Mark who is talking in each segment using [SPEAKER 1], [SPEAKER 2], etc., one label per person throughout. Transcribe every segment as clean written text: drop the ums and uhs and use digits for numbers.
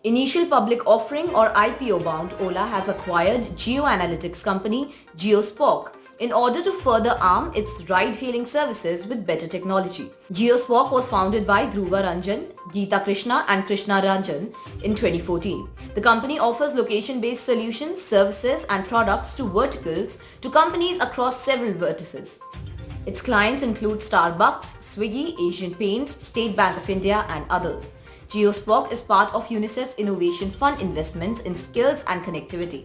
[SPEAKER 1] Initial public offering or IPO bound, Ola has acquired geo-analytics company Geospoke in order to further arm its ride-hailing services with better technology. Geospoke was founded by Dhruva Ranjan, Geeta Krishna and Krishna Ranjan in 2014. The company offers location-based solutions, services and products to verticals to companies across several vertices. Its clients include Starbucks, Swiggy, Asian Paints, State Bank of India and others. Geospoke is part of UNICEF's Innovation Fund investments in skills and connectivity.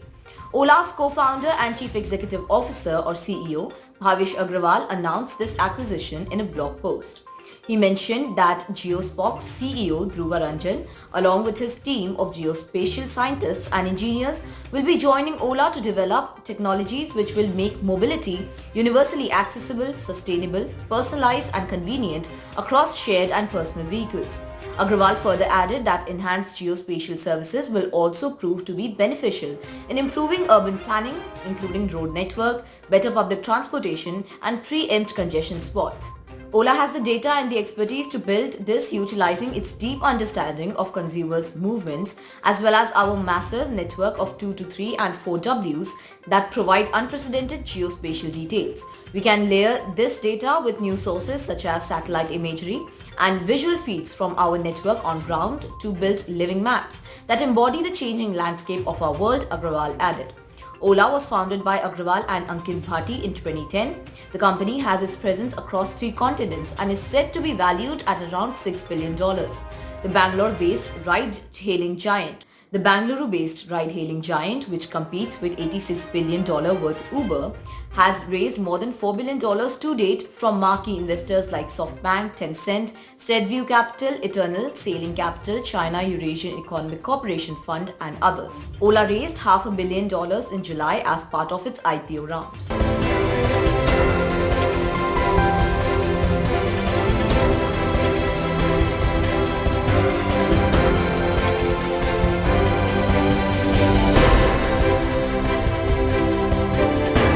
[SPEAKER 1] Ola's co-founder and Chief Executive Officer or CEO, Bhavish Agrawal, announced this acquisition in a blog post. He mentioned that Geospoke's CEO Dhruva Ranjan, along with his team of geospatial scientists and engineers, will be joining Ola to develop technologies which will make mobility universally accessible, sustainable, personalized and convenient across shared and personal vehicles. Agrawal further added that enhanced geospatial services will also prove to be beneficial in improving urban planning, including road network, better public transportation and preempt congestion spots. Ola has the data and the expertise to build this, utilizing its deep understanding of consumers' movements as well as our massive network of 2 to 3 and 4 Ws that provide unprecedented geospatial details. We can layer this data with new sources such as satellite imagery and visual feeds from our network on ground to build living maps that embody the changing landscape of our world, Agrawal added. Ola was founded by Agrawal and Ankit Bhati in 2010. The company has its presence across 3 continents and is said to be valued at around $6 billion. The Bangalore-based ride-hailing giant, which competes with $86 billion worth Uber, has raised more than $4 billion to date from marquee investors like SoftBank, Tencent, Steadview Capital, Eternal, Sailing Capital, China Eurasian Economic Cooperation Fund and others. Ola raised $500 million in July as part of its IPO round.